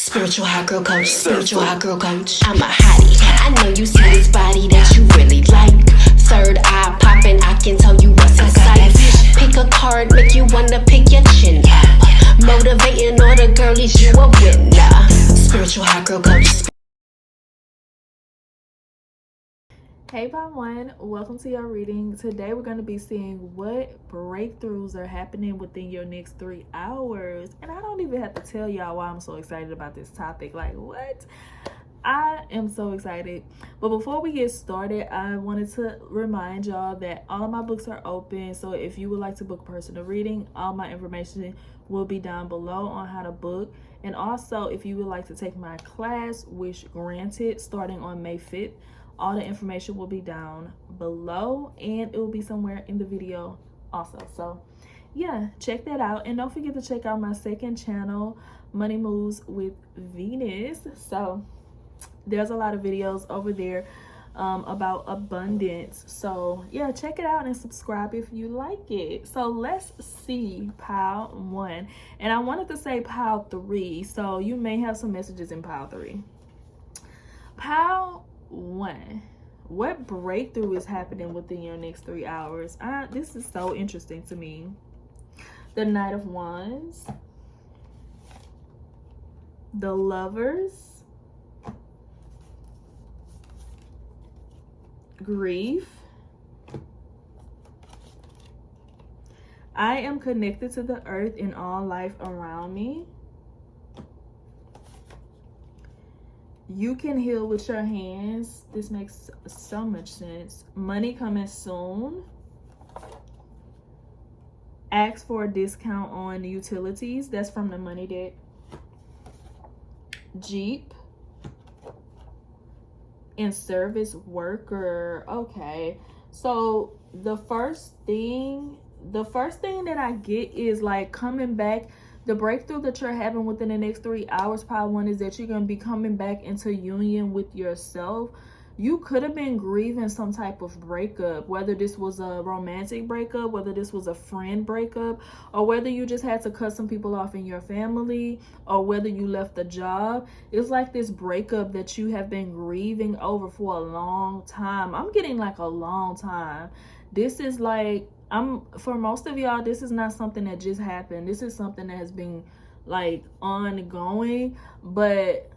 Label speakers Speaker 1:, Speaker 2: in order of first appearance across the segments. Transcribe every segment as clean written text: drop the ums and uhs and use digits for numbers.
Speaker 1: Spiritual hot girl coach, spiritual hot girl coach. I'm a hottie. I know you see this body that you really like. Third eye popping, I can tell you what's in sight. Pick a card, make you wanna pick your chin up. Motivating all the girlies, you a winner. Spiritual hot girl coach.
Speaker 2: Hey One, welcome to your reading. Today we're going to be seeing what breakthroughs are happening within your next 3 hours. And I don't even have to tell y'all why I'm so excited about this topic. Like, what? I am so excited. But before we get started, I wanted to remind y'all that all of my books are open. So if you would like to book a personal reading, all my information will be down below on how to book. And also, if you would like to take my class, which granted, starting on May 5th, all the information will be down below and it will be somewhere in the video also. So yeah, check that out. And don't forget to check out my second channel, Money Moves with Venus. So there's a lot of videos over there about abundance. So yeah, check it out and subscribe if you like it. So let's see pile 1. And I wanted to say pile 3. So you may have some messages in pile 3. Pile 1, what breakthrough is happening within your next 3 hours? This is so interesting to me. The Knight of Wands, the Lovers, grief, I am connected to the earth and all life around me. You can heal with your hands. This makes so much sense. Money coming soon. Ask for a discount on utilities. That's from the money deck. Jeep. And service worker. Okay. So the first thing that I get is like coming back. The breakthrough that you're having within the next 3 hours, pile 1, is that you're going to be coming back into union with yourself. You could have been grieving some type of breakup, whether this was a romantic breakup, whether this was a friend breakup, or whether you just had to cut some people off in your family, or whether you left the job. It's like this breakup that you have been grieving over for a long time. I'm getting like a long time. This is like, for most of y'all, this is not something that just happened. This is something that has been like ongoing, but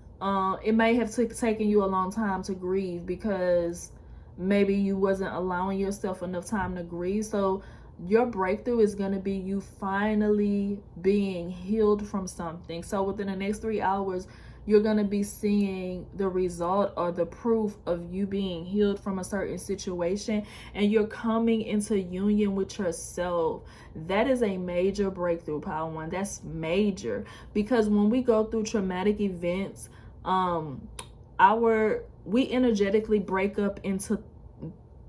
Speaker 2: it may have taken you a long time to grieve because maybe you wasn't allowing yourself enough time to grieve. So your breakthrough is going to be you finally being healed from something. So within the next 3 hours, you're going to be seeing the result or the proof of you being healed from a certain situation, and you're coming into union with yourself. That is a major breakthrough, pile 1. That's major, because when we go through traumatic events, we energetically break up into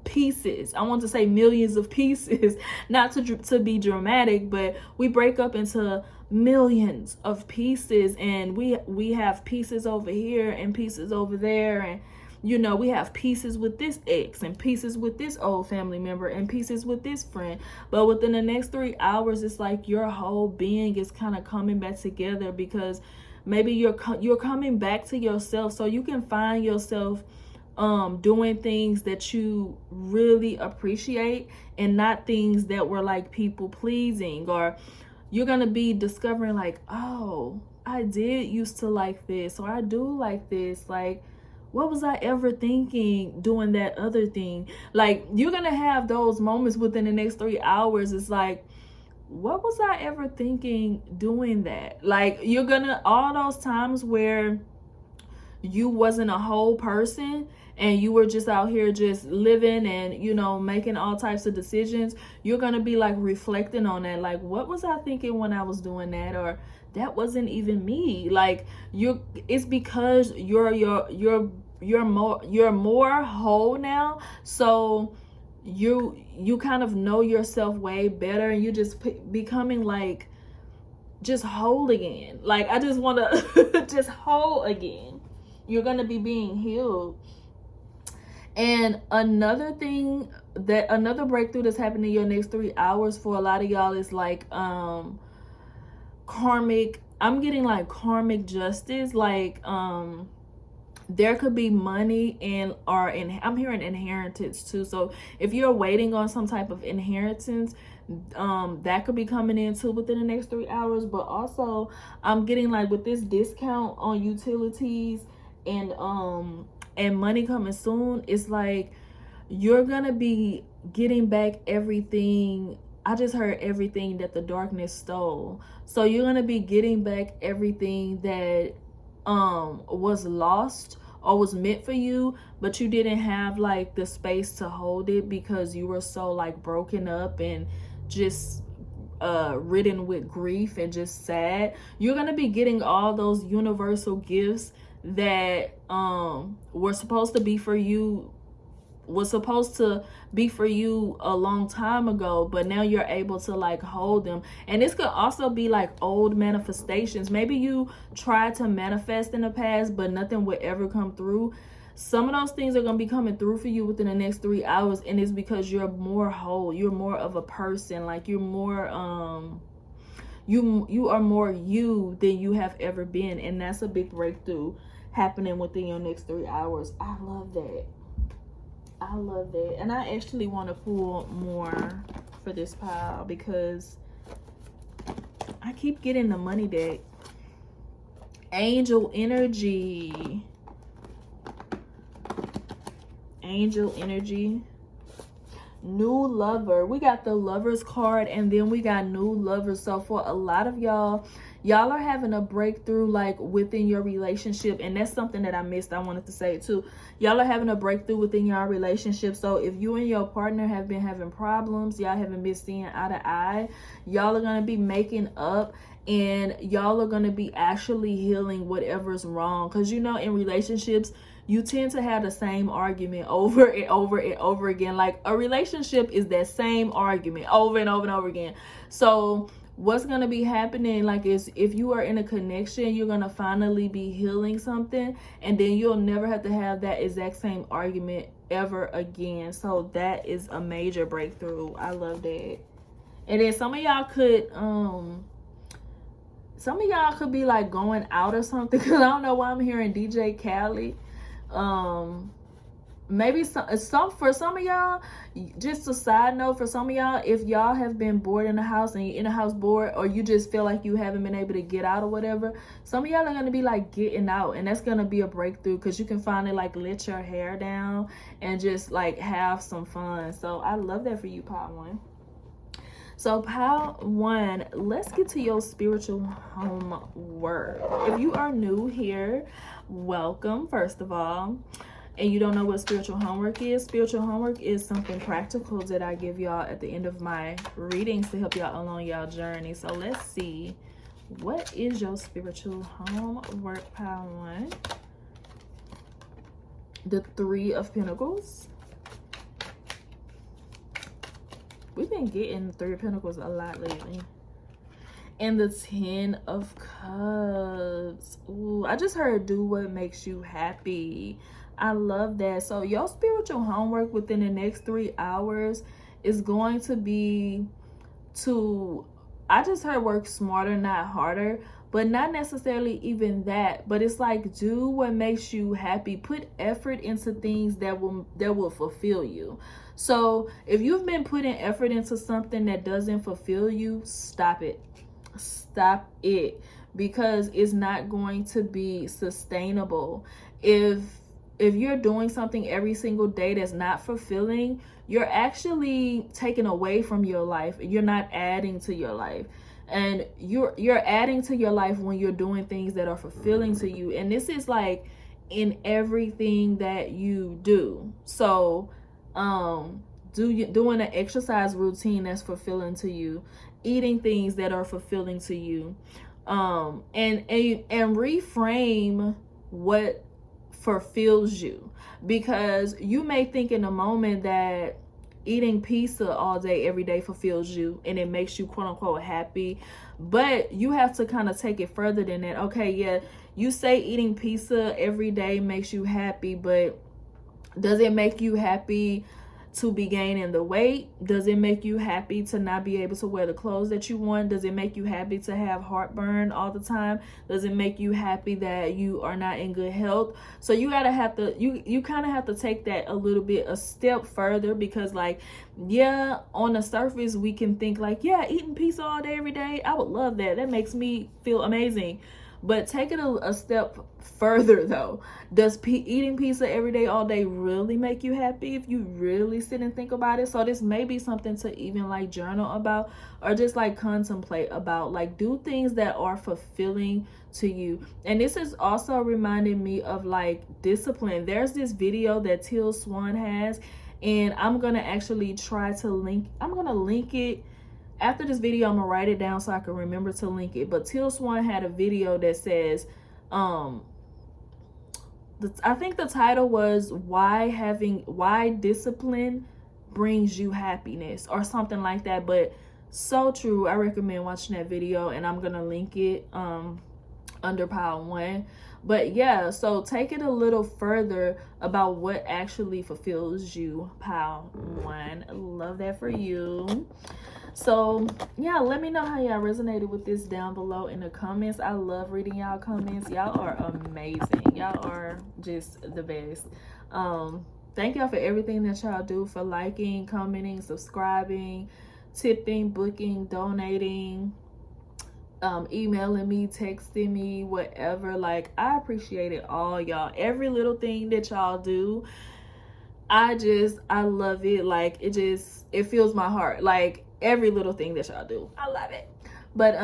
Speaker 2: pieces. I want to say millions of pieces, not to be dramatic, but we break up into millions of pieces, and we have pieces over here and pieces over there, and you know, we have pieces with this ex and pieces with this old family member and pieces with this friend. But within the next 3 hours, it's like your whole being is kind of coming back together, because maybe you're coming back to yourself, so you can find yourself doing things that you really appreciate and not things that were like people pleasing. Or you're gonna be discovering like, oh, I did used to like this, or I do like this. Like, what was I ever thinking doing that other thing? Like, you're gonna have those moments within the next 3 hours. It's like, what was I ever thinking doing that? Like, you're gonna, all those times where you wasn't a whole person and you were just out here just living and, you know, making all types of decisions, you're gonna be like reflecting on that. Like, what was I thinking when I was doing that? Or that wasn't even me. Like, it's because you're more whole now. So you kind of know yourself way better, and you just becoming like just whole again. Like, I just want to just whole again. You're going to be being healed. And another breakthrough that's happening in your next 3 hours for a lot of y'all is like karmic I'm getting like karmic justice, like there could be money and I'm hearing inheritance too. So if you're waiting on some type of inheritance, that could be coming in too within the next 3 hours. But also I'm getting like with this discount on utilities and money coming soon, it's like you're gonna be getting back everything. I just heard everything that the darkness stole. So you're gonna be getting back everything that was lost or was meant for you, but you didn't have like the space to hold it because you were so like broken up and just ridden with grief and just sad. You're gonna be getting all those universal gifts that were supposed to be for you a long time ago, but now you're able to like hold them. And this could also be like old manifestations. Maybe you tried to manifest in the past but nothing would ever come through. Some of those things are going to be coming through for you within the next 3 hours, and it's because you're more whole, you're more of a person, like you're more you are more you than you have ever been. And that's a big breakthrough happening within your next 3 hours. I love that. And I actually want to pull more for this pile because I keep getting the money deck. Angel energy. New lover. We got the Lovers card, and then we got new lovers. So for a lot of y'all are having a breakthrough like within your relationship, and that's something that I missed. I wanted to say it too. Y'all are having a breakthrough within your relationship. So if you and your partner have been having problems, y'all haven't been seeing eye to eye, y'all are going to be making up, and y'all are going to be actually healing whatever's wrong. Because you know, in relationships, you tend to have the same argument over and over and over again. Like a relationship is that same argument over and over and over again. So what's going to be happening like is if you are in a connection, you're going to finally be healing something, and then you'll never have to have that exact same argument ever again. So that is a major breakthrough. I love that. And then some of y'all could be like going out or something, because I don't know why I'm hearing DJ Khaled. Maybe some for some of y'all, just a side note, for some of y'all, if y'all have been bored in the house and you're in the house bored, or you just feel like you haven't been able to get out or whatever, some of y'all are going to be like getting out, and that's going to be a breakthrough because you can finally like let your hair down and just like have some fun. So I love that for you, pile one. So pile one, let's get to your spiritual homework. If you are new here, welcome, first of all. And you don't know what spiritual homework is something practical that I give y'all at the end of my readings to help y'all along y'all journey. So let's see, what is your spiritual homework, pile one? The Three of Pentacles. We've been getting the Three of Pentacles a lot lately. And the Ten of Cups. Ooh, I just heard do what makes you happy. I love that. So your spiritual homework within the next 3 hours is going to be to, I just heard work smarter, not harder, but not necessarily even that. But it's like do what makes you happy. Put effort into things that will fulfill you. So if you've been putting effort into something that doesn't fulfill you, stop it. Stop it, because it's not going to be sustainable. If you're doing something every single day that's not fulfilling, you're actually taking away from your life. You're not adding to your life. And you're adding to your life when you're doing things that are fulfilling to you. And this is like in everything that you do. So doing an exercise routine that's fulfilling to you, eating things that are fulfilling to you, and reframe what fulfills you. Because you may think in a moment that eating pizza all day every day fulfills you and it makes you quote unquote happy, but you have to kind of take it further than that. Okay, yeah, you say eating pizza every day makes you happy, but does it make you happy to be gaining the weight? Does it make you happy to not be able to wear the clothes that you want? Does it make you happy to have heartburn all the time? Does it make you happy that you are not in good health? So you kind of have to take that a step further, because like, yeah, on the surface we can think like, yeah, eating pizza all day every day, I would love that. That makes me feel amazing. But take it a step further though. Does eating pizza every day, all day really make you happy if you really sit and think about it? So this may be something to even like journal about, or just like contemplate about. Like, do things that are fulfilling to you. And this is also reminding me of like discipline. There's this video that Teal Swan has, and I'm gonna actually try to link it. After this video, I'm gonna write it down so I can remember to link it. But Teal Swan had a video that says, I think the title was why discipline brings you happiness, or something like that. But so true. I recommend watching that video, and I'm gonna link it under pile 1. But yeah, so take it a little further about what actually fulfills you, pile 1. Love that for you. So yeah, let me know how y'all resonated with this down below in the comments. I love reading y'all comments. Y'all are amazing. Y'all are just the best. Thank y'all for everything that y'all do, for liking, commenting, subscribing, tipping, booking, donating, emailing me, texting me, whatever. Like, I appreciate it all, y'all. Every little thing that y'all do, I love it. Like, it fills my heart. Like, every little thing that y'all do, I love it. But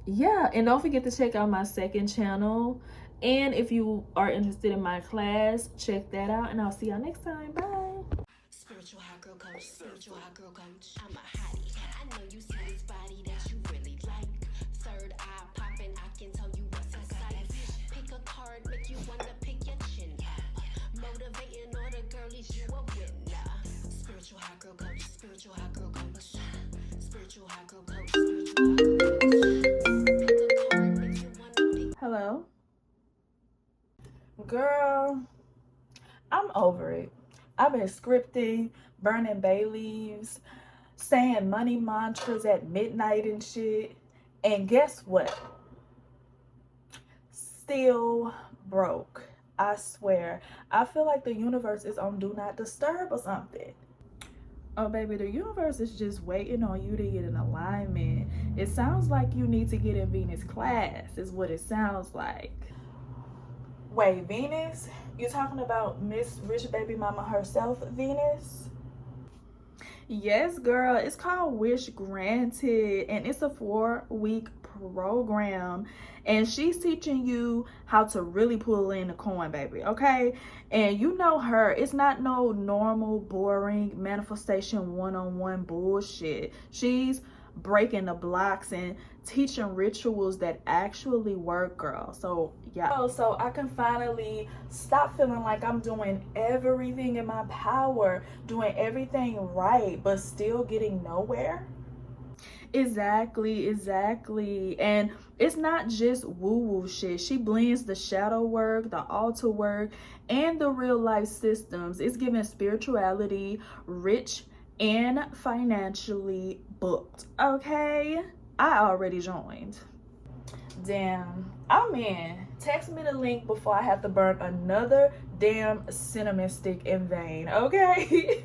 Speaker 2: yeah, and don't forget to check out my second channel, and if you are interested in my class, check that out, and I'll see y'all next time. Bye.
Speaker 1: Spiritual hot girl coach, spiritual hot girl coach. I'm a hottie. I know you see this body that you really like. Third eye popping, I can tell you what's inside. Pick a card, make you wanna pick your chin up. Motivating all the girlies, you a winner. Spiritual hot girl coach, spiritual hot girl coach. Spiritual hot girl coach, spiritual hot girl coach. Pick a card, make you wanna pick.
Speaker 2: Hello? Girl, I'm over it. I've been scripting, burning bay leaves, saying money mantras at midnight and shit. And guess what? Still broke. I swear. I feel like the universe is on do not disturb or something. Oh, baby, the universe is just waiting on you to get in alignment. It sounds like you need to get in Venus class, is what it sounds like. Wait, Venus? You talking about Miss Rich Baby Mama herself, Venus? Yes, girl. It's called Wish Granted, and it's a 4-week program, and she's teaching you how to really pull in the coin, baby, okay? And you know her. It's not no normal, boring manifestation one-on-one bullshit. She's breaking the blocks and teaching rituals that actually work, girl. So yeah, so I can finally stop feeling like I'm doing everything in my power, doing everything right, but still getting nowhere. Exactly. And it's not just woo-woo shit. She blends the shadow work, the altar work, and the real life systems. It's giving spirituality, rich and financially booked, okay? I already joined. Damn, I'm in. Text me the link before I have to burn another damn cinnamon stick in vain, okay?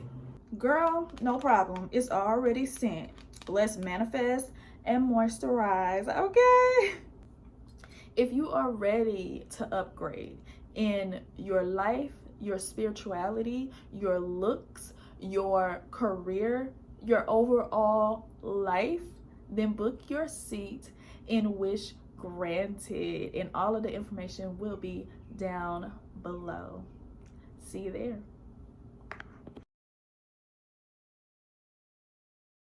Speaker 2: Girl, no problem. It's already sent. Let's manifest and moisturize, okay? If you are ready to upgrade in your life, your spirituality, your looks, your career, your overall life, then book your seat in Wish Granted, and all of the information will be down below. See you there.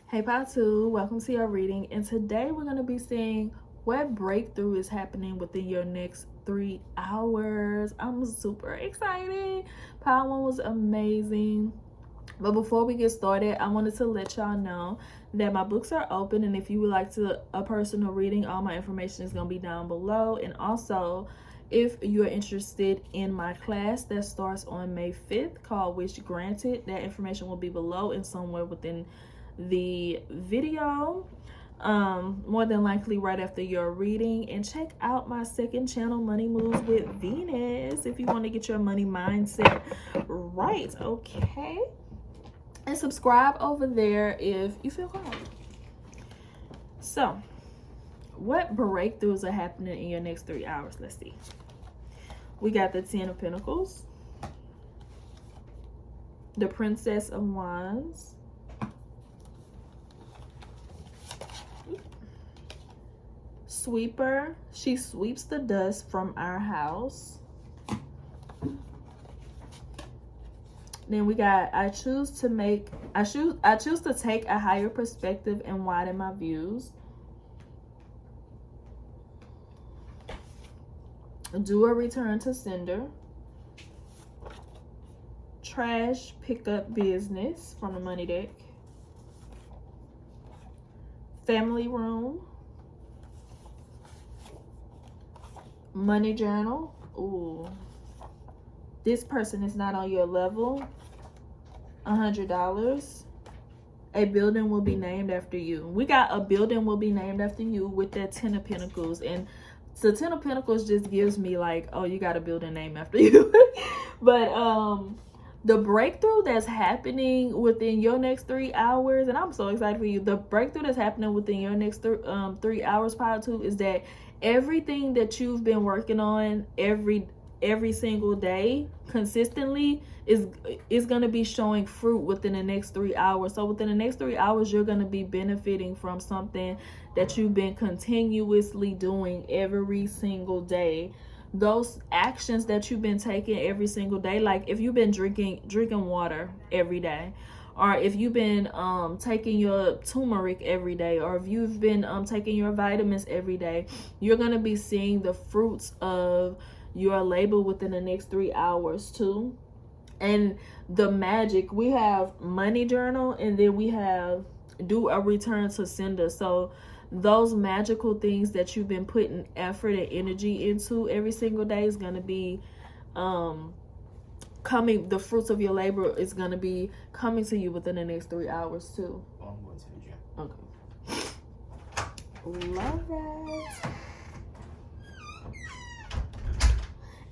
Speaker 2: Hey Patu, welcome to your reading, and today we're going to be seeing what breakthrough is happening within your next 3 hours. I'm super excited. Pile 1 was amazing. But before we get started, I wanted to let y'all know that my books are open, and if you would like a personal reading, all my information is going to be down below. And also, if you're interested in my class that starts on May 5th called Wish Granted, that information will be below and somewhere within the video, more than likely right after your reading. And check out my second channel, Money Moves with Venus, if you want to get your money mindset right. Okay, and subscribe over there if you feel called. So what breakthroughs are happening in your next 3 hours? Let's see. We got the 10 of Pentacles, the Princess of Wands, Sweeper. She sweeps the dust from our house. Then we got I choose to take a higher perspective and widen my views. Do a return to sender. Trash pickup business from the money deck. Family room. Money journal. Ooh. This person is not on your level. $100. A building will be named after you. We got a building will be named after you with that 10 of Pentacles. And the 10 of Pentacles just gives me like, oh, you got a building named after you. But the breakthrough that's happening within your next 3 hours, and I'm so excited for you. The breakthrough that's happening within your next 3 hours, Pile 2, is that everything that you've been working on every single day consistently is going to be showing fruit within the next 3 hours. So within the next 3 hours, you're going to be benefiting from something that you've been continuously doing every single day. Those actions that you've been taking every single day, like if you've been drinking water every day, or if you've been taking your turmeric every day, or if you've been taking your vitamins every day, you're going to be seeing the fruits of your labor within the next 3 hours too. And the magic, we have money journal, and then we have do a return to sender. So those magical things that you've been putting effort and energy into every single day is going to be coming. The fruits of your labor is going to be coming to you within the next 3 hours too. Okay, love that.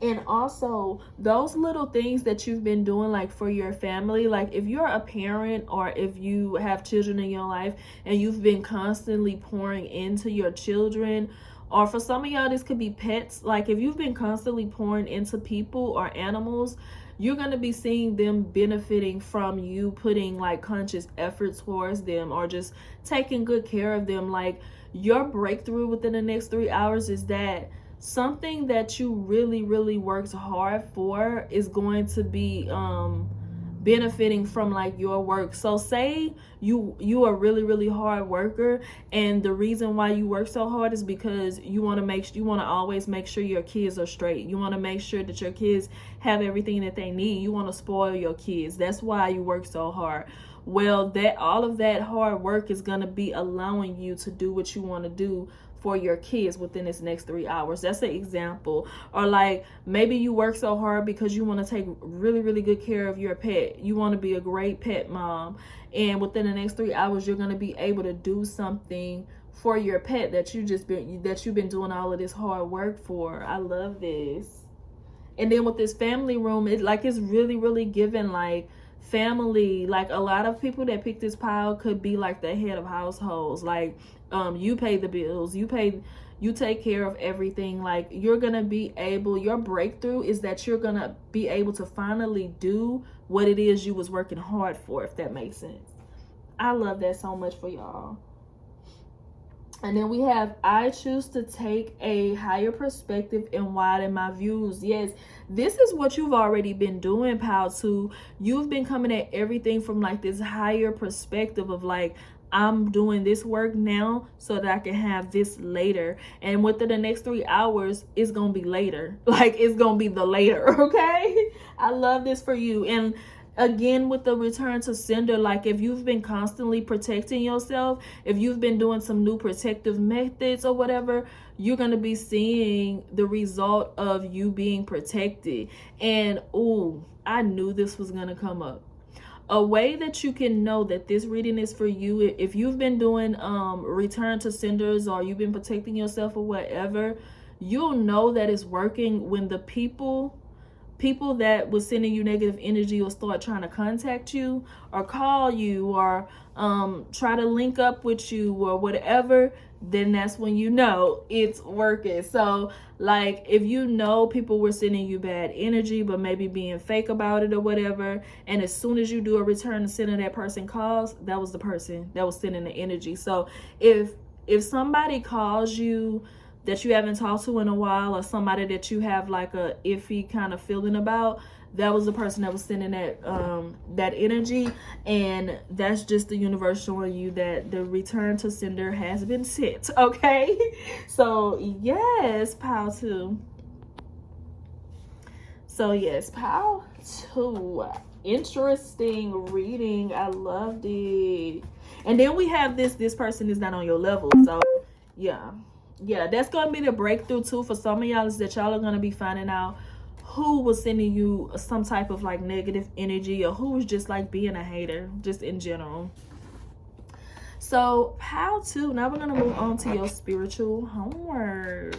Speaker 2: And also those little things that you've been doing, like for your family, like if you're a parent or if you have children in your life and you've been constantly pouring into your children, or for some of y'all this could be pets, like if you've been constantly pouring into people or animals, you're going to be seeing them benefiting from you putting like conscious effort towards them, or just taking good care of them. Like your breakthrough within the next 3 hours is that something that you really worked hard for is going to be benefiting from like your work. So say you are really hard worker, and the reason why you work so hard is because you want to always make sure your kids are straight. You want to make sure that your kids have everything that they need. You want to spoil your kids. That's why you work so hard. Well, that all of that hard work is going to be allowing you to do what you want to do for your kids within this next 3 hours. That's an example. Or like maybe you work so hard because you want to take really good care of your pet. You want to be a great pet mom, and within the next 3 hours you're going to be able to do something for your pet that you've been doing all of this hard work for. I love this. And then with this family room, it's really giving like family. Like a lot of people that pick this pile could be like the head of households. Like you pay the bills, you take care of everything. Like you're gonna be able, your breakthrough is that you're gonna be able to finally do what it is you was working hard for, if that makes sense. I love that so much for y'all. And then we have, I choose to take a higher perspective and widen my views. Yes, this is what you've already been doing, pal, too. You've been coming at everything from like this higher perspective of like, I'm doing this work now so that I can have this later. And within the next 3 hours, it's going to be later. Like, it's going to be the later, okay? I love this for you. And again, with the return to sender, like if you've been constantly protecting yourself, if you've been doing some new protective methods or whatever, you're going to be seeing the result of you being protected. And ooh, I knew this was going to come up. A way that you can know that this reading is for you, if you've been doing return to senders, or you've been protecting yourself or whatever, you'll know that it's working when the people that was sending you negative energy will start trying to contact you or call you or try to link up with you or whatever. Then that's when you know it's working. So like if you know people were sending you bad energy but maybe being fake about it or whatever, and as soon as you do a return to sender, that person calls, that was the person that was sending the energy. So if somebody calls you that you haven't talked to in a while, or somebody that you have like a iffy kind of feeling about, that was the person that was sending that energy. And that's just the universe showing you that the return to sender has been sent. Okay. So yes, pile 2. So yes, pile 2. Interesting reading. I loved it. And then we have this person is not on your level. So yeah, that's gonna be the breakthrough too for some of y'all, is that y'all are gonna be finding out who was sending you some type of like negative energy, or who was just like being a hater just in general. So pile 2, now we're gonna move on to your spiritual homework.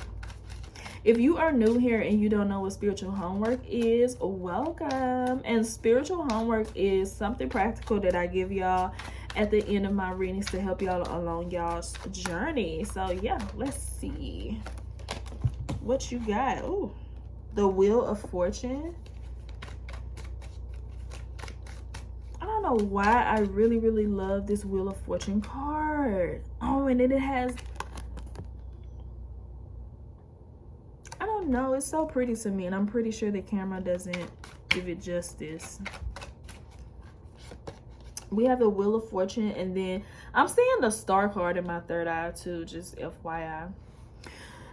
Speaker 2: If you are new here and you don't know what spiritual homework is, welcome. And spiritual homework is something practical that I give y'all at the end of my readings to help y'all along y'all's journey. So yeah, let's see what you got. Ooh, the Wheel of Fortune. I don't know why I really love this Wheel of Fortune card. Oh, and then it has, I don't know, it's so pretty to me, and I'm pretty sure the camera doesn't give it justice. We have the Wheel of Fortune, and then I'm seeing the Star card in my third eye too, just FYI.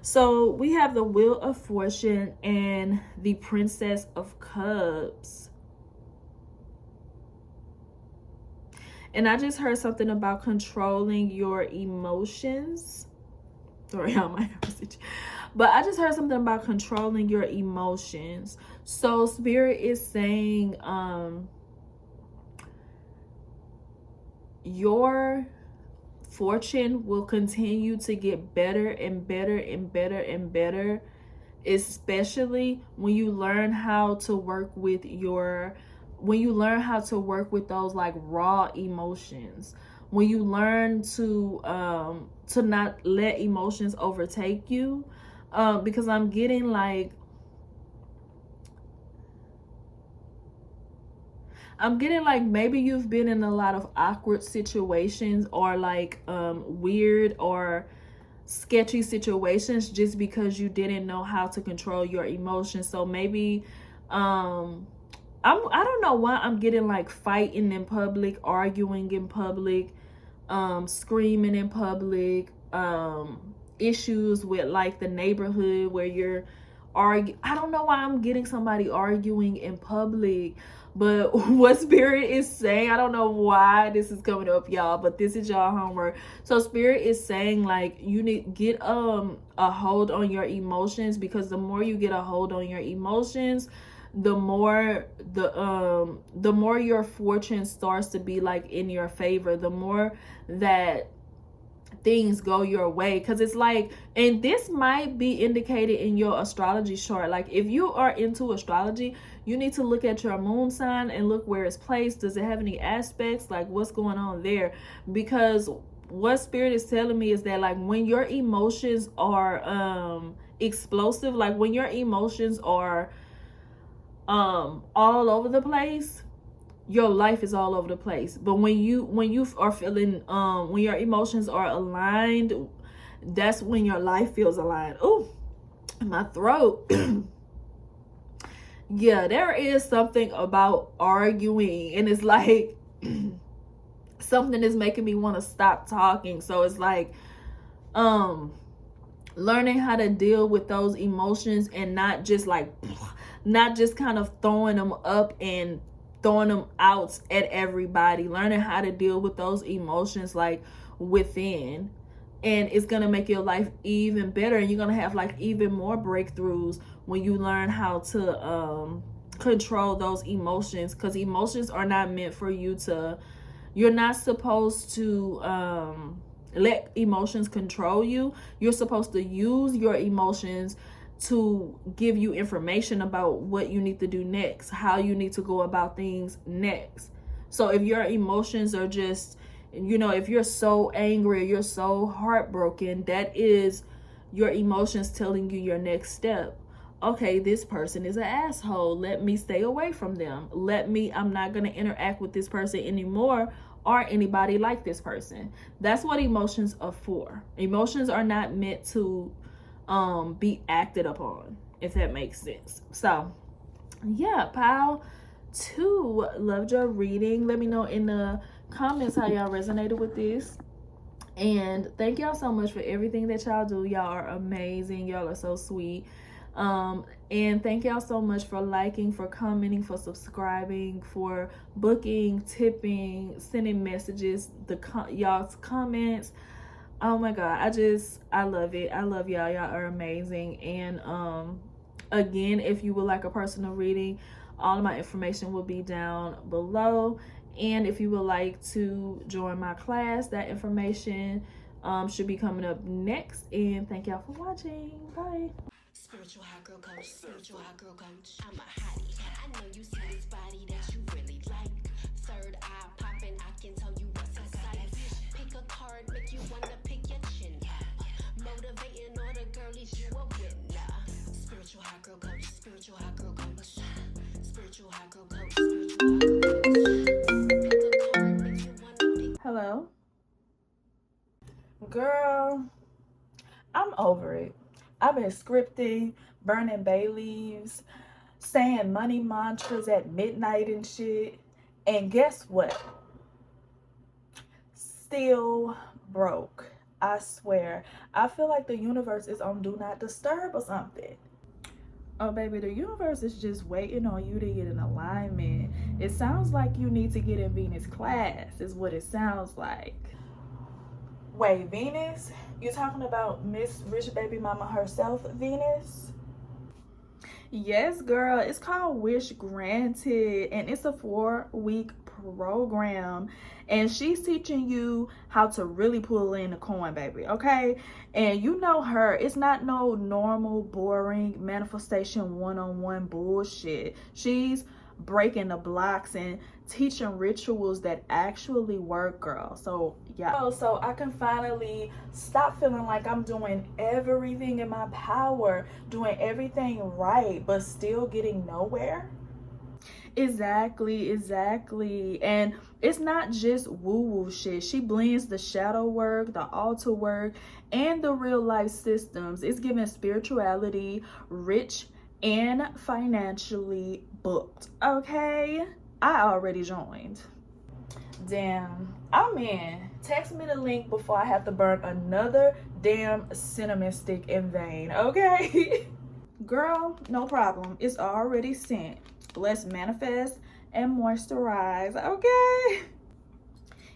Speaker 2: So we have the Wheel of Fortune and the Princess of Cups. And I just heard something about controlling your emotions. Sorry, I might have a situation. But I just heard something about controlling your emotions. So Spirit is saying, your fortune will continue to get better and better and better and better, especially when you learn how to work with those like raw emotions, when you learn to not let emotions overtake you, because I'm getting like maybe you've been in a lot of awkward situations, or like weird or sketchy situations, just because you didn't know how to control your emotions. So maybe I don't know why I'm getting like fighting in public, arguing in public, screaming in public, issues with like the neighborhood where you're arguing. I don't know why I'm getting somebody arguing in public. But what Spirit is saying, I don't know why this is coming up, y'all, but this is y'all homework. So Spirit is saying like you need to get a hold on your emotions, because the more you get a hold on your emotions, the more your fortune starts to be like in your favor, the more that things go your way. Because it's like, and this might be indicated in your astrology chart. Like if you are into astrology, you need to look at your moon sign and look where it's placed. Does it have any aspects? Like what's going on there? Because what Spirit is telling me is that like when your emotions are explosive, like when your emotions are all over the place, your life is all over the place. But when you are feeling when your emotions are aligned, that's when your life feels aligned. Oh, my throat. Yeah, there is something about arguing, and it's like something is making me want to stop talking. So it's like learning how to deal with those emotions, and not just kind of throwing them up and throwing them out at everybody, learning how to deal with those emotions like within. And it's gonna make your life even better, and you're gonna have like even more breakthroughs when you learn how to control those emotions, because emotions are not meant for you to, you're not supposed to let emotions control you. You're supposed to use your emotions to give you information about what you need to do next, how you need to go about things next. So if your emotions are just, you know, if you're so angry, you're so heartbroken, that is your emotions telling you your next step. Okay, this person is an asshole. Let me stay away from them. I'm not going to interact with this person anymore, or anybody like this person. That's what emotions are for. Emotions are not meant to be acted upon, if that makes sense. So yeah, pile 2, loved your reading. Let me know in the comments how y'all resonated with this, and thank y'all so much for everything that y'all do. Y'all are amazing. Y'all are so sweet. And thank y'all so much for liking, for commenting, for subscribing, for booking, tipping, sending messages, y'all's comments. Oh my god, I love it. I love y'all. Y'all are amazing. And again, if you would like a personal reading, all of my information will be down below. And if you would like to join my class, that information should be coming up next. And thank y'all for watching. Bye.
Speaker 1: Spiritual hot girl coach, spiritual hot girl coach. I'm a hottie. I know you see this body that you really like. Third eye popping, I can tell you what's inside. Pick a card, make you wanna pick your chin up. Motivating all the girlies, you a winner. Spiritual hot girl coach, spiritual hot girl coach. Spiritual hot girl coach, spiritual hot girl coach. Pick a card, make you wanna pick.
Speaker 2: Hello? Girl, I'm over it. I've been scripting, burning bay leaves, saying money mantras at midnight and shit. And guess what? Still broke. I swear. I feel like the universe is on do not disturb or something. Oh, baby, the universe is just waiting on you to get in alignment. It sounds like you need to get in Venus class, is what it sounds like. Wait, Venus? You talking about Miss Rich Baby Mama herself, Venus? Yes, girl. It's called Wish Granted, and it's a 4-week program. And she's teaching you how to really pull in the coin, baby, okay? And you know her. It's not no normal, boring manifestation one-on-one bullshit. She's breaking the blocks and teaching rituals that actually work, girl. So yeah, so I can finally stop feeling like I'm doing everything in my power, doing everything right, but still getting nowhere. Exactly. And it's not just woo-woo shit. She blends the shadow work, the altar work, and the real life systems. It's giving spirituality, rich and financially booked. Okay, I already joined. Damn, I'm in. Text me the link before I have to burn another damn cinnamon stick in vain, okay? Girl, no problem. It's already sent. Let's manifest and moisturize, okay?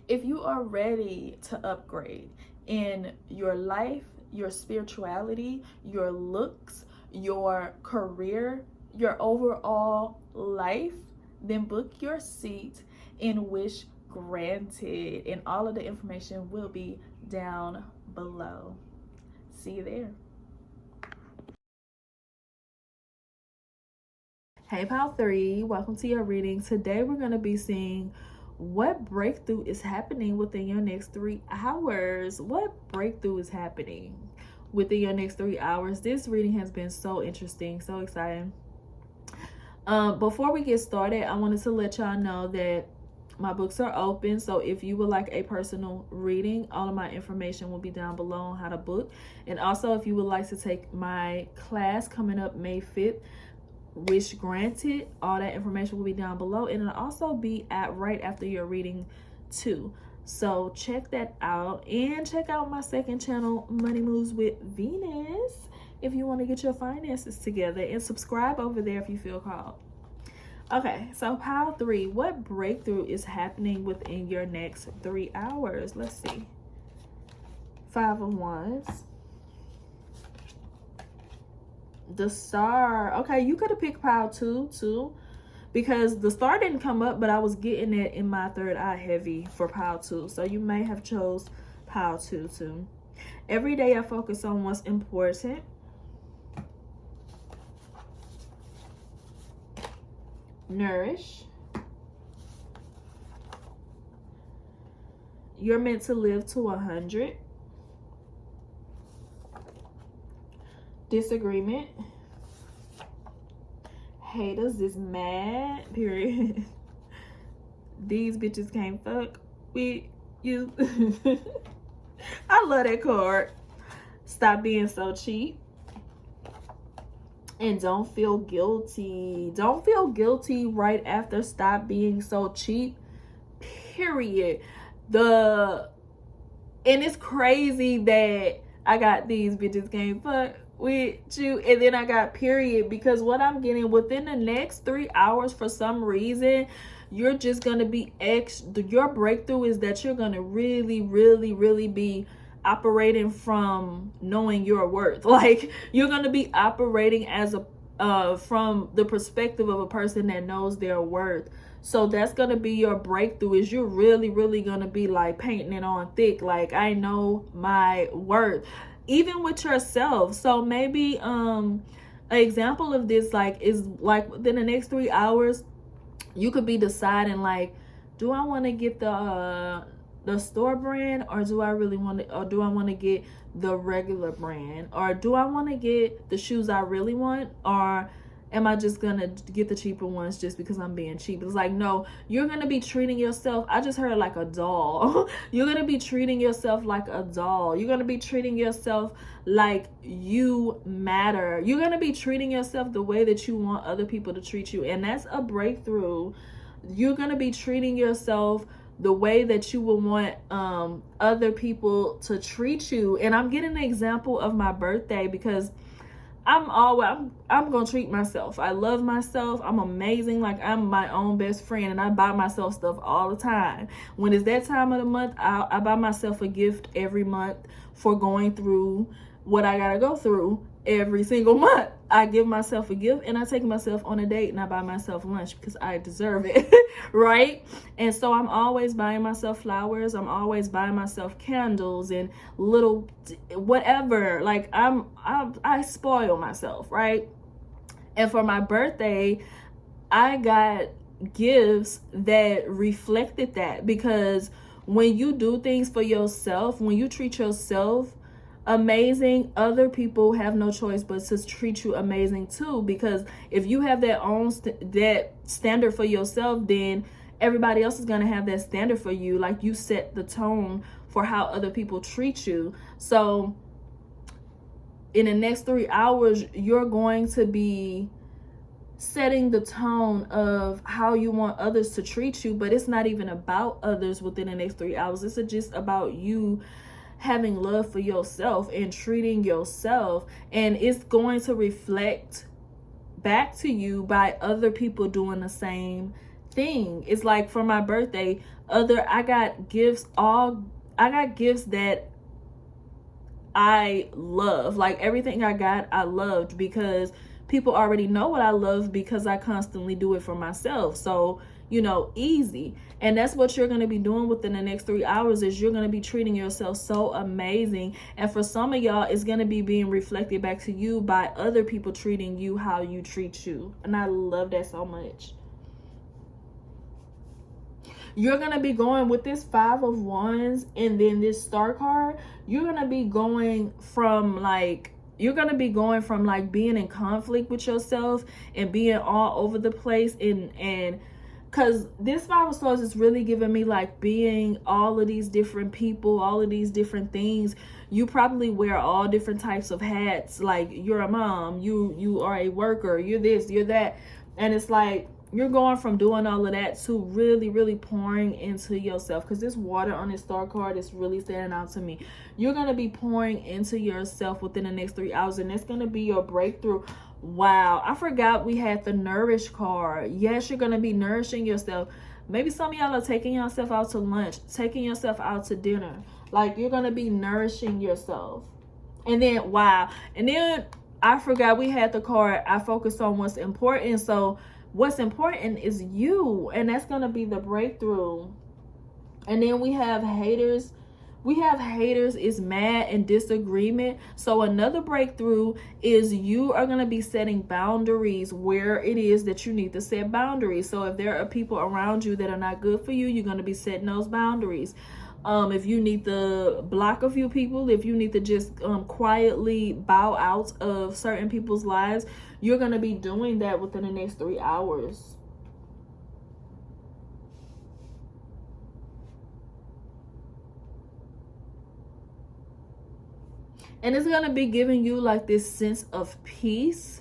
Speaker 2: If you are ready to upgrade in your life, your spirituality, your looks, your career, your overall life, then book your seat in Wish Granted, and all of the information will be down below. See you there. Hey pile 3, welcome to your reading. Today we're going to be seeing what breakthrough is happening within your next 3 hours. What breakthrough is happening within your next 3 hours? This reading has been so interesting, so exciting. Before we get started, I wanted to let y'all know that my books are open. So if you would like a personal reading, all of my information will be down below on how to book. And also, if you would like to take my class coming up May 5th, Wish Granted, all that information will be down below, and it'll also be right after your reading too. So check that out, and check out my second channel, Money Moves with Venus, if you want to get your finances together, and subscribe over there if you feel called. Okay, so pile 3, what breakthrough is happening within your next 3 hours? Let's see. 5 of Wands. The Star. Okay, you could have picked pile 2 too, because the Star didn't come up, but I was getting it in my third eye heavy for pile 2. So you may have chose pile 2 too. Every day I focus on what's important. Nourish. You're meant to live to 100. Disagreement. Haters is mad, period. These bitches can't fuck with you. I love that card. Stop being so cheap. And don't feel guilty. Don't feel guilty right after stop being so cheap, period. And it's crazy that I got these bitches can't fuck with you, and then I got period, because what I'm getting within the next 3 hours, for some reason, you're just gonna be your breakthrough is that you're gonna really, really, really be operating from knowing your worth. Like, you're gonna be operating as a from the perspective of a person that knows their worth. So that's gonna be your breakthrough, is you're really, really gonna be like painting it on thick, like, I know my worth, even with yourself. So maybe an example of this, like, is like within the next 3 hours, you could be deciding, like, do I want to get the store brand, or do I really want to, or do I want to get the regular brand, or do I want to get the shoes I really want, or am I just gonna get the cheaper ones just because I'm being cheap? It's like, no, you're gonna be treating yourself, I just heard, like a doll. You're gonna be treating yourself like a doll. You're gonna be treating yourself like you matter. You're gonna be treating yourself the way that you want other people to treat you, and that's a breakthrough. You're gonna be treating yourself the way that you will want other people to treat you. And I'm getting an example of my birthday, because I'm gonna treat myself. I love myself. I'm amazing. Like, I'm my own best friend, and I buy myself stuff all the time. When it's that time of the month, I buy myself a gift every month for going through what I gotta go through every single month. I give myself a gift, and I take myself on a date, and I buy myself lunch because I deserve it. Right? And so I'm always buying myself flowers. I'm always buying myself candles and little whatever. Like, I spoil myself, right? And for my birthday, I got gifts that reflected that, because when you do things for yourself, when you treat yourself amazing, other people have no choice but to treat you amazing too. Because if you have that standard for yourself, then everybody else is going to have that standard for you. Like, you set the tone for how other people treat you. So in the next 3 hours, you're going to be setting the tone of how you want others to treat you. But it's not even about others within the next 3 hours. It's just about you having love for yourself and treating yourself, and it's going to reflect back to you by other people doing the same thing. It's like, for my birthday, I got gifts that I love. Like, everything I got, I loved, because people already know what I love, because I constantly do it for myself. So, easy. And that's what you're going to be doing within the next 3 hours, is you're going to be treating yourself so amazing. And for some of y'all, it's going to be being reflected back to you by other people treating you how you treat you. And I love that so much. You're going to be going with this 5 of Wands and then this Star card. You're going to be going from like being in conflict with yourself and being all over the place, and because this 5 of Swords is really giving me like being all of these different people, all of these different things. You probably wear all different types of hats. Like, you're a mom, you are a worker, you're this, you're that. And it's like, you're going from doing all of that to really, really pouring into yourself. Because this water on this Star card is really standing out to me. You're going to be pouring into yourself within the next 3 hours. And that's going to be your breakthrough. Wow, I forgot we had the nourish card. Yes, you're going to be nourishing yourself. Maybe some of y'all are taking yourself out to lunch, taking yourself out to dinner. Like, you're going to be nourishing yourself. And then, wow. And then I forgot we had the card, I focused on what's important. So what's important is you. And that's going to be the breakthrough. And then we have haters. Is mad and disagreement. So another breakthrough is you are going to be setting boundaries where it is that you need to set boundaries. So if there are people around you that are not good for you, you're going to be setting those boundaries. If you need to block a few people, if you need to just quietly bow out of certain people's lives, you're going to be doing that within the next 3 hours. And it's going to be giving you like this sense of peace.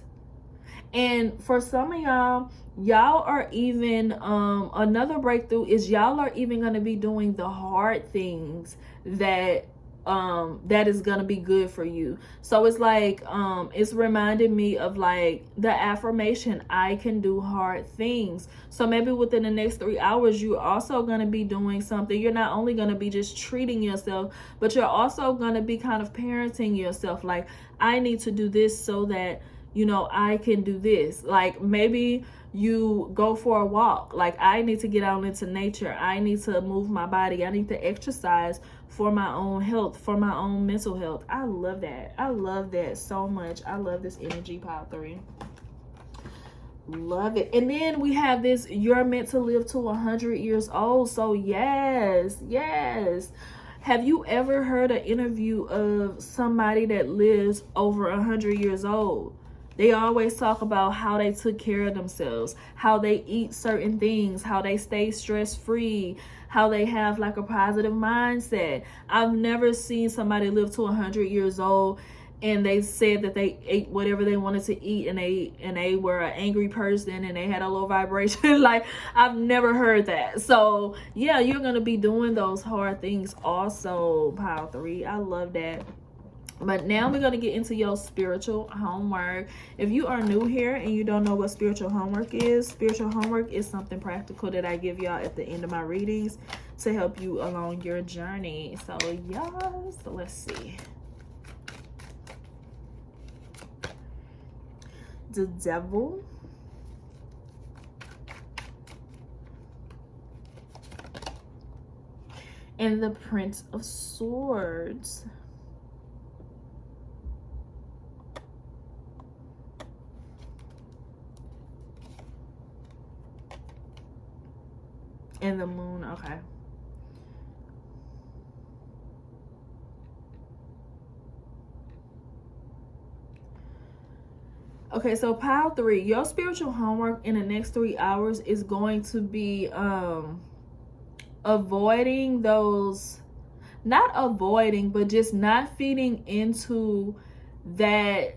Speaker 2: And for some of y'all are even, another breakthrough is y'all are even going to be doing the hard things that is going to be good for you. So it's like, it's reminding me of like the affirmation, I can do hard things. So maybe within the next 3 hours, you're also going to be doing something. You're not only going to be just treating yourself, but you're also going to be kind of parenting yourself. Like, I need to do this so that, you know, I can do this. Like, maybe you go for a walk. Like, I need to get out into nature. I need to move my body. I need to exercise for my own health, for my own mental health. I love that. I love that so much. I love this energy, pile 3. Love it. And then we have this, you're meant to live to 100 years old. So yes. Have you ever heard an interview of somebody that lives over 100 years old? They always talk about how they took care of themselves, how they eat certain things, how they stay stress-free, how they have like a positive mindset. I've never seen somebody live to 100 years old and they said that they ate whatever they wanted to eat and they were an angry person and they had a low vibration. Like, I've never heard that. So yeah, you're going to be doing those hard things also, pile 3. I love that. But now we're going to get into your spiritual homework. If you are new here and you don't know what spiritual homework is something practical that I give y'all at the end of my readings to help you along your journey. So y'all, let's see. The Devil. And the Prince of Swords. And the Moon. Okay. Okay, so pile 3, your spiritual homework in the next 3 hours is going to be avoiding those, not avoiding, but just not feeding into that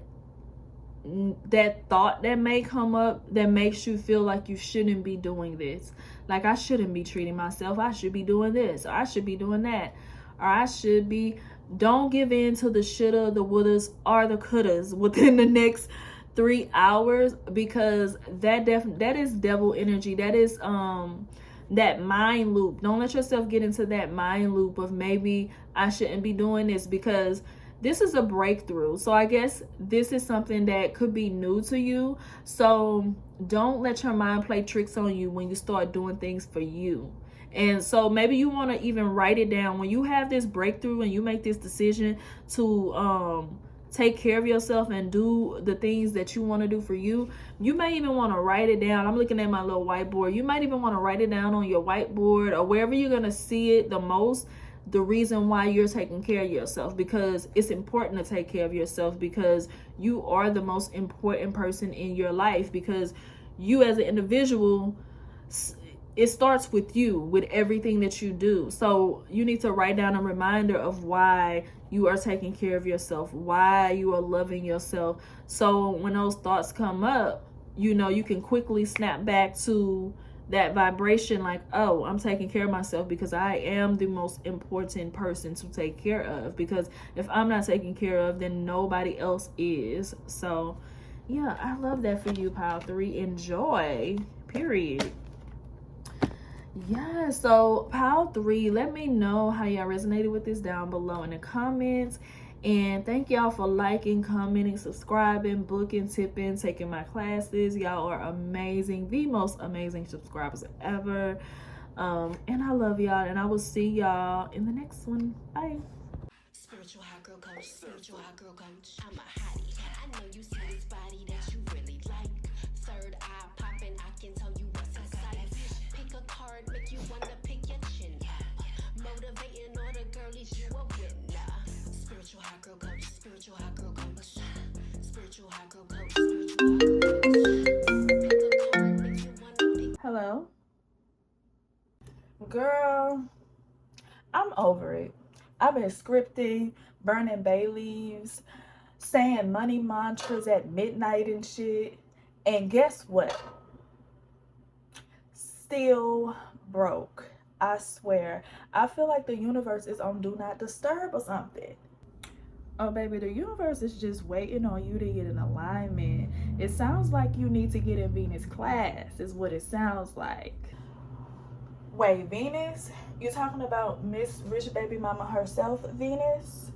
Speaker 2: thought that may come up that makes you feel like you shouldn't be doing this. Like, I shouldn't be treating myself. I should be doing this. Or I should be doing that. Or I should be. Don't give in to the shoulda, the wouldas, or the couldas within the next 3 hours, because that is devil energy. That is that mind loop. Don't let yourself get into that mind loop of maybe I shouldn't be doing this, because this is a breakthrough. So I guess this is something that could be new to you. So don't let your mind play tricks on you when you start doing things for you. And so maybe you want to even write it down when you have this breakthrough and you make this decision to take care of yourself and do the things that you want to do for you. You may even want to write it down. I'm looking at my little whiteboard. You might even want to write it down on your whiteboard or wherever you're going to see it the most, the reason why you're taking care of yourself, because it's important to take care of yourself, because you are the most important person in your life, because you as an individual, it starts with you, with everything that you do. So you need to write down a reminder of why you are taking care of yourself, why you are loving yourself. So when those thoughts come up, you know, you can quickly snap back to that vibration, like, oh, I'm taking care of myself because I am the most important person to take care of, because if I'm not taken care of, then nobody else is. So Yeah, I love that for you, pile 3. Enjoy, period. Yeah, so pile 3, let me know how y'all resonated with this down below in the comments. And thank y'all for liking, commenting, subscribing, booking, tipping, taking my classes. Y'all are amazing, the most amazing subscribers ever. And I love y'all, and I will see y'all in the next one. Bye.
Speaker 1: Spiritual hot girl coach, spiritual hot girl coach. I'm a hottie. I know you see this body that you really like. Third eye popping, I can tell you what's inside. Pick a card, make you wanna pick your chin up. Motivating all the girlies, you a winner. Spiritual hot girl coach, spiritual hot girl coach. Spiritual hot girl coach, spiritual hot girl coach. Pick a card, make you wanna pick.
Speaker 2: Hello? Girl, I'm over it. I've been scripting, burning bay leaves, saying money mantras at midnight and shit. And guess what? Still broke. I swear. I feel like the universe is on do not disturb or something. Oh, baby, the universe is just waiting on you to get in alignment. It sounds like you need to get in Venus class, is what it sounds like. Wait, Venus? You talking about Miss Rich Baby Mama herself, Venus?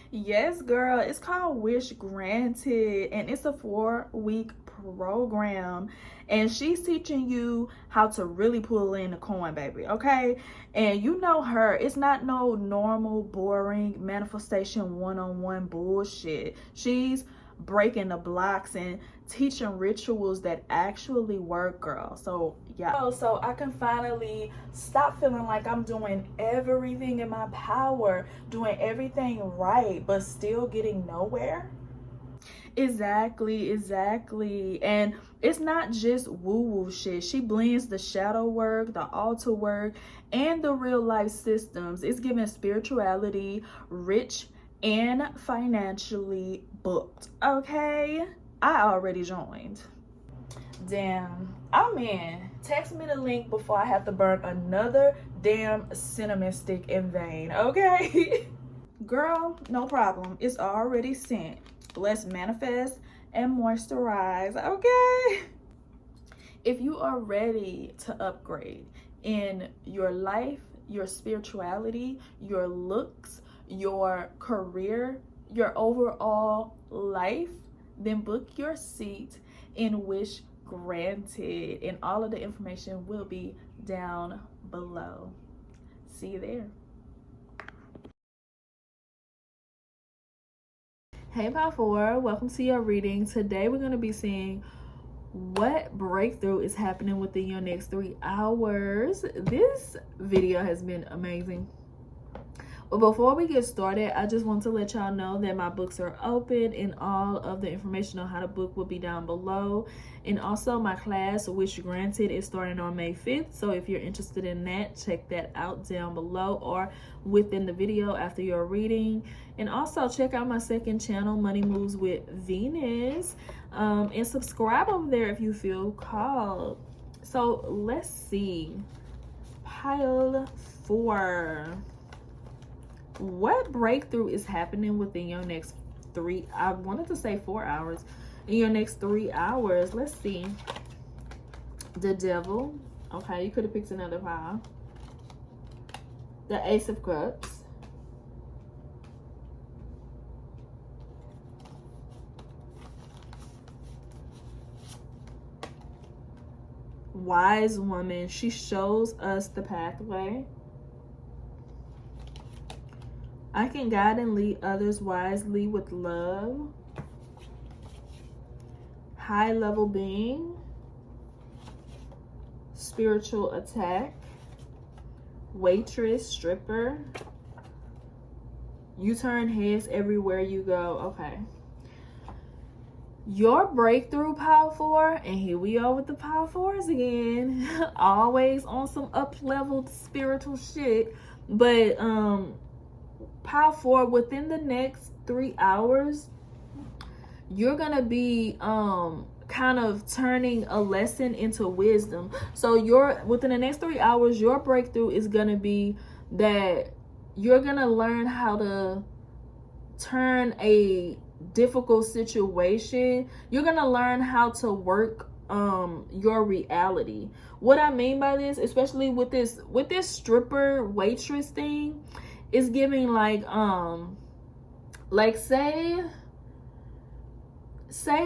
Speaker 2: Yes, girl. It's called Wish Granted, and it's a 4-week program. And she's teaching you how to really pull in the coin, baby, okay? And you know her. It's not no normal, boring manifestation one-on-one bullshit. She's breaking the blocks and teaching rituals that actually work, girl. So yeah, so I can finally stop feeling like I'm doing everything in my power, doing everything right, but still getting nowhere. Exactly. And it's not just woo-woo shit. She blends the shadow work, the altar work, and the real life systems. It's giving spirituality, rich and financially booked, okay? I already joined. Damn, I'm in. Text me the link before I have to burn another damn cinnamon stick in vain, okay? Girl, no problem. It's already sent. Let's manifest and moisturize, okay? If you are ready to upgrade in your life, your spirituality, your looks, your career, your overall life, then book your seat in Wish Granted, and all of the information will be down below. See you there. Hey, Pile 4, welcome to your reading. Today we're going to be seeing what breakthrough is happening within your next 3 hours. This video has been amazing. But before we get started, I just want to let y'all know that my books are open, and all of the information on how to book will be down below. And also my class, Wish Granted, is starting on May 5th. So if you're interested in that, check that out down below or within the video after your reading. And also check out my second channel, Money Moves with Venus, and subscribe over there if you feel called. So let's see. Pile 4. What breakthrough is happening within your next 3, I wanted to say 4 hours, in your next 3 hours? Let's see. The Devil. Okay, you could have picked another pile. The Ace of Cups. Wise Woman. She shows us the pathway. I can guide and lead others wisely with love. High level being. Spiritual attack. Waitress, stripper. You turn heads everywhere you go. Okay. Your breakthrough, Pile 4, and here we are with the Pile 4s again. Always on some up-leveled spiritual shit. But Pile 4, within the next 3 hours, you're gonna be kind of turning a lesson into wisdom. So within the next 3 hours, your breakthrough is gonna be that you're gonna learn how to turn a difficult situation, you're gonna learn how to work your reality. What I mean by this, especially with this stripper waitress thing, is giving like say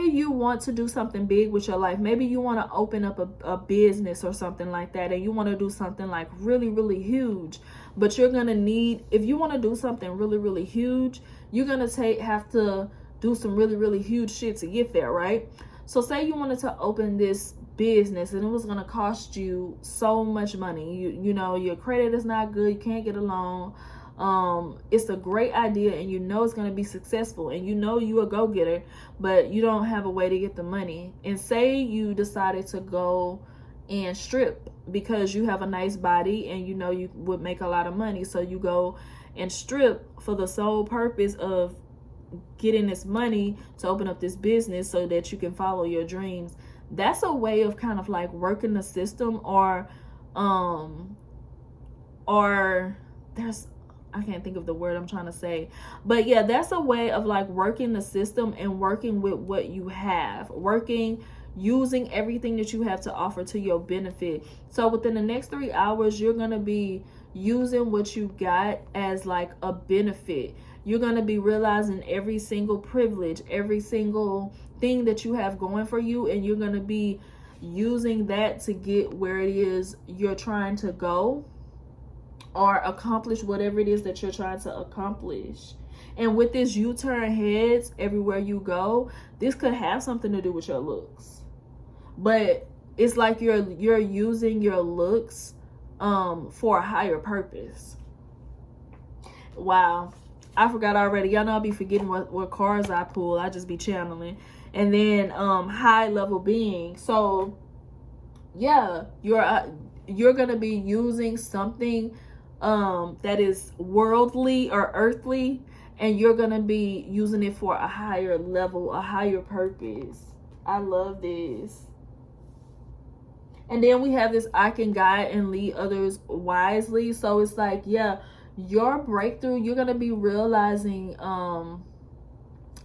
Speaker 2: you want to do something big with your life. Maybe you want to open up a business or something like that, and you want to do something like really, really huge. But you're going to need, if you want to do something really, really huge, you're going to have to do some really, really huge shit to get there, right? So say you wanted to open this business and it was going to cost you so much money. You know, your credit is not good. You can't get a loan. It's a great idea and you know it's going to be successful and you know you're a go-getter, but you don't have a way to get the money. And say you decided to go and strip because you have a nice body and you know you would make a lot of money. So you go and strip for the sole purpose of getting this money to open up this business so that you can follow your dreams. That's a way of kind of like working the system, or there's, I can't think of the word I'm trying to say, but yeah, that's a way of like working the system and working with what you have, using everything that you have to offer to your benefit. So within the next 3 hours, you're going to be using what you got as like a benefit. You're going to be realizing every single privilege, every single thing that you have going for you, and you're going to be using that to get where it is you're trying to go, or accomplish whatever it is that you're trying to accomplish. And with this U-turn heads everywhere you go, this could have something to do with your looks. But it's like you're using your looks for a higher purpose. Wow. I forgot already. Y'all know I'll be forgetting what cards I pull. I just be channeling. And then high level being. So yeah, you're gonna be using something that is worldly or earthly, and you're gonna be using it for a higher level, a higher purpose. I love this. And then we have this, I can guide and lead others wisely. So it's like, yeah, your breakthrough, you're gonna be realizing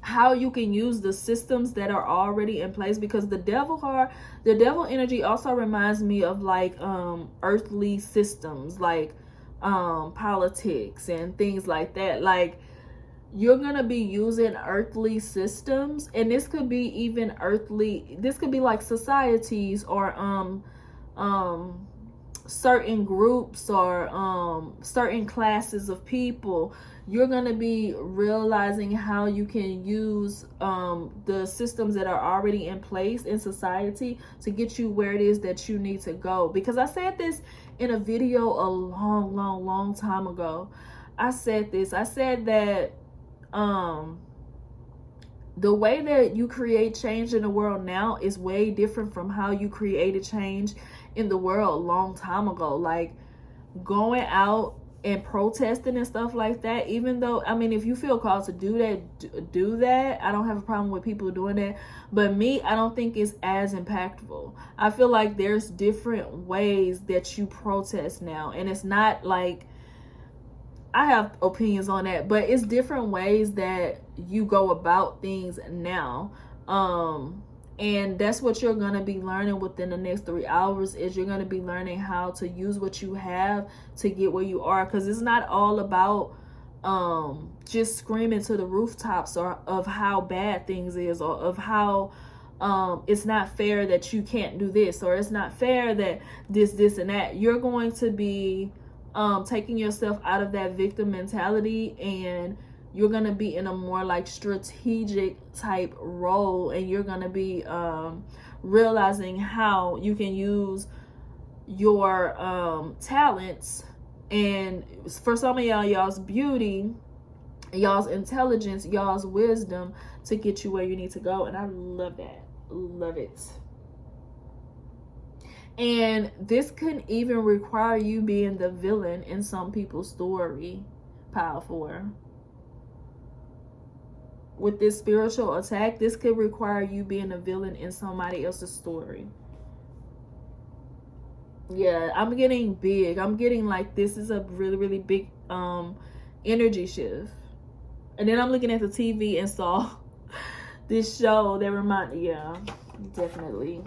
Speaker 2: how you can use the systems that are already in place, because the devil energy also reminds me of like earthly systems, like politics and things like that. Like, you're gonna be using earthly systems, and this could be even earthly, this could be like societies, or certain groups, or certain classes of people. You're gonna be realizing how you can use the systems that are already in place in society to get you where it is that you need to go. Because I said this in a video a long time ago. I said that the way that you create change in the world now is way different from how you created change in the world a long time ago. Like, going out and protesting and stuff like that, even though, I mean, if you feel called to do that. I don't have a problem with people doing that, but me, I don't think it's as impactful. I feel like there's different ways that you protest now, and it's not like, I have opinions on that, but it's different ways that you go about things now. And that's what you're going to be learning within the next 3 hours, is you're going to be learning how to use what you have to get where you are. Because it's not all about just screaming to the rooftops, or of how bad things is, or of how it's not fair that you can't do this, or it's not fair that this and that. You're going to be taking yourself out of that victim mentality, and you're going to be in a more like strategic type role, and you're going to be realizing how you can use your talents, and for some of y'all's beauty, y'all's intelligence, y'all's wisdom, to get you where you need to go. And I love that. Love it. And this can even require you being the villain in some people's story. Pile 4. With this spiritual attack, this could require you being a villain in somebody else's story. Yeah, I'm getting big. I'm getting like, this is a really big energy shift. And then I'm looking at the TV and saw this show that reminded, yeah, definitely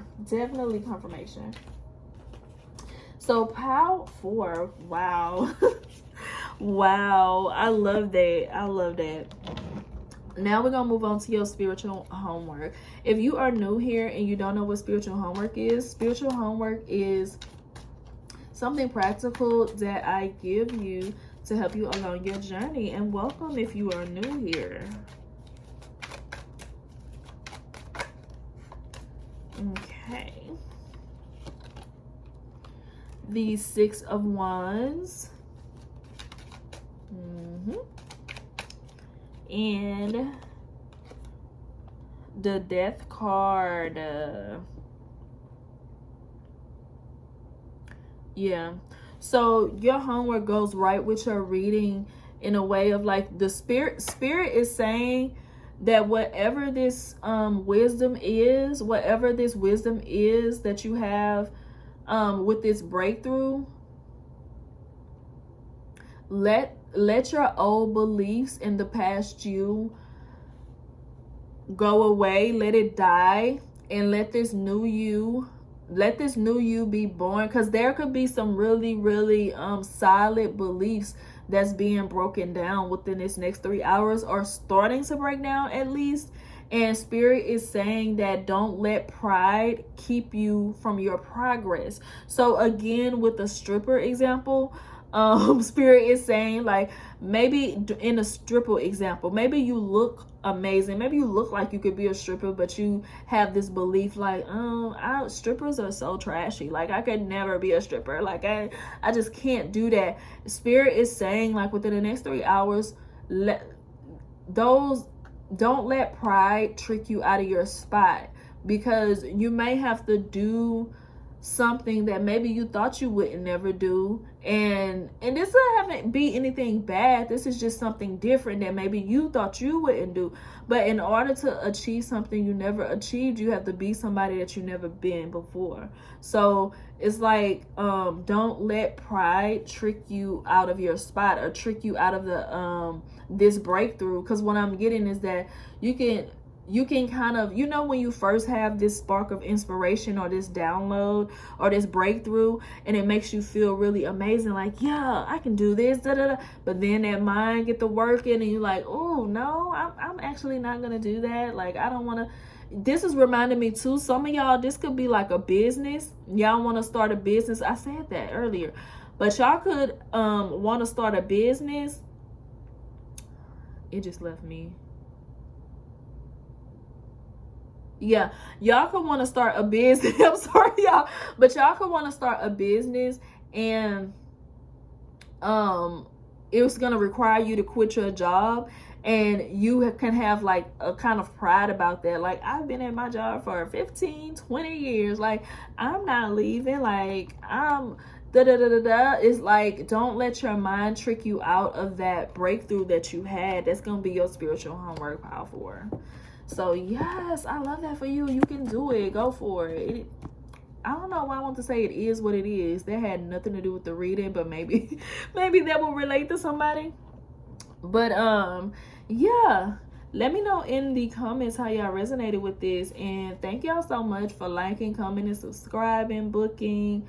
Speaker 2: confirmation. So pile 4, wow. Wow, I love that. Now we're gonna move on to your spiritual homework. If you are new here and you don't know what spiritual homework is something practical that I give you to help you along your journey. And welcome if you are new here. Okay. The 6 of Wands. And the Death card. Yeah. So your homework goes right with your reading in a way of like the spirit is saying that whatever this wisdom is that you have with this breakthrough, let your old beliefs in the past you go away, let it die, and let this new you be born, because there could be some really solid beliefs that's being broken down within this next 3 hours, or starting to break down at least. And spirit is saying that don't let pride keep you from your progress. So again, with the stripper example, spirit is saying, like, maybe in a stripper example, maybe you look amazing, maybe you look like you could be a stripper, but you have this belief like, strippers are so trashy, like I could never be a stripper, like I just can't do that. Spirit is saying, like, within the next 3 hours, don't let pride trick you out of your spot, because you may have to do something that maybe you thought you wouldn't never do, and this doesn't be anything bad. This is just something different that maybe you thought you wouldn't do. But in order to achieve something you never achieved, you have to be somebody that you never been before. So it's like, don't let pride trick you out of your spot, or trick you out of the this breakthrough. Because what I'm getting is that you can kind of, when you first have this spark of inspiration, or this download, or this breakthrough, and it makes you feel really amazing, like, yeah, I can do this, but then that mind get to working, and you're like, oh no, I'm actually not gonna do that. Like, I don't want to. This is reminding me too, some of y'all, this could be like a business. Y'all want to start a business. I said that earlier, but y'all could want to start a business. It just left me. Yeah, y'all could want to start a business. I'm sorry, y'all, but y'all could want to start a business, and it was gonna require you to quit your job, and you can have like a kind of pride about that. Like, I've been at my job for 15-20 years, like I'm not leaving, like I'm It's like, don't let your mind trick you out of that breakthrough that you had. That's gonna be your spiritual homework, pile 4. So yes, I love that for you. You can do it. Go for it. I don't know why I want to say it is what it is. That had nothing to do with the reading, but maybe that will relate to somebody. But yeah, let me know in the comments how y'all resonated with this, and thank y'all so much for liking, commenting, subscribing, booking,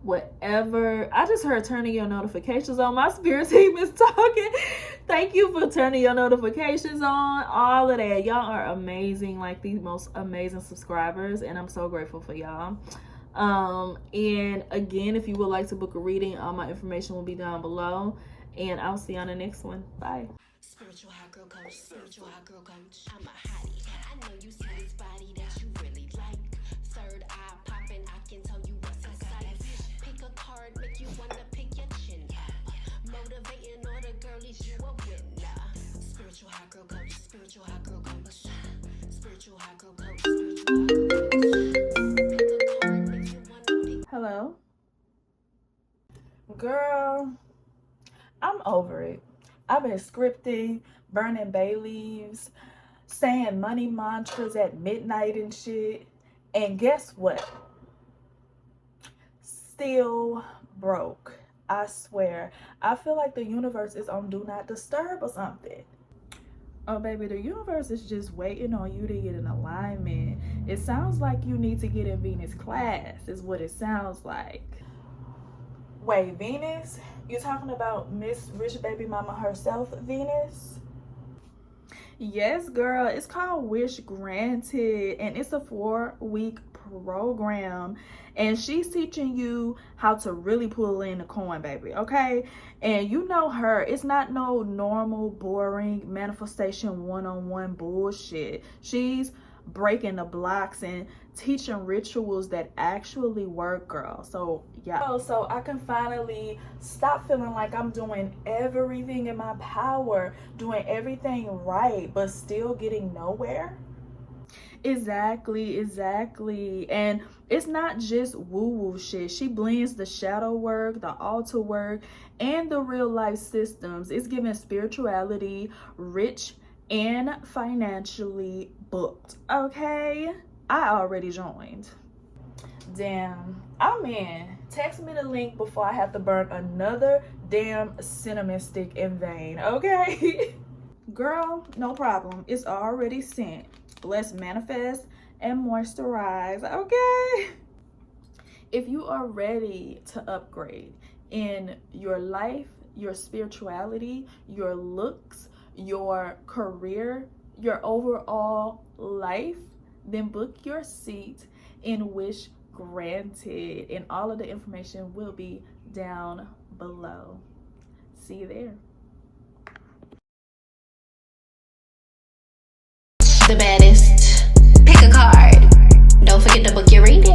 Speaker 2: whatever. I just heard turning your notifications on. My spirit team is talking. Thank you for turning your notifications on, all of that. Y'all are amazing, like the most amazing subscribers, and I'm so grateful for y'all. And again, if you would like to book a reading, all my information will be down below, and I'll see you on the next one. Bye.
Speaker 1: Spiritual hot girl coach, spiritual hot girl coach. I'm a hottie. I know you see this body that you really like. Third eye popping, I can tell you what's inside. Pick a card, make you wanna pick your chin up. Motivating all the girlies, you a winner. Spiritual hot girl coach, spiritual hot girl coach. Spiritual hot girl coach, spiritual hot girl coach. Pick a card, make you wanna pick.
Speaker 2: Hello? Girl, I'm over it. I've been scripting, burning bay leaves, saying money mantras at midnight and shit. And guess what? Still broke. I swear. I feel like the universe is on do not disturb or something. Oh, baby, the universe is just waiting on you to get in alignment. It sounds like you need to get in Venus class, is what it sounds like. Wait, Venus? You talking about Miss Rich Baby Mama herself, Venus? Yes, girl. It's called Wish Granted, and it's a 4-week program, and she's teaching you how to really pull in the coin, baby. Okay, and you know her, it's not no normal boring manifestation one-on-one bullshit. She's breaking the blocks and teaching rituals that actually work, girl. So yeah, so I can finally stop feeling like I'm doing everything in my power, doing everything right, but still getting nowhere. Exactly. And it's not just woo-woo shit. She blends the shadow work, the altar work, and the real life systems. It's giving spirituality, rich and financially booked. Okay, I already joined. Damn, I'm in. Text me the link before I have to burn another damn cinnamon stick in vain. Okay. Girl, no problem, it's already sent. Let's manifest and moisturize. Okay, if you are ready to upgrade in your life, your spirituality, your looks, your career, your overall life, then book your seat in Wish Granted, and all of the information will be down below. See you there.
Speaker 1: The baddest. Pick a card. Don't forget to book your reading.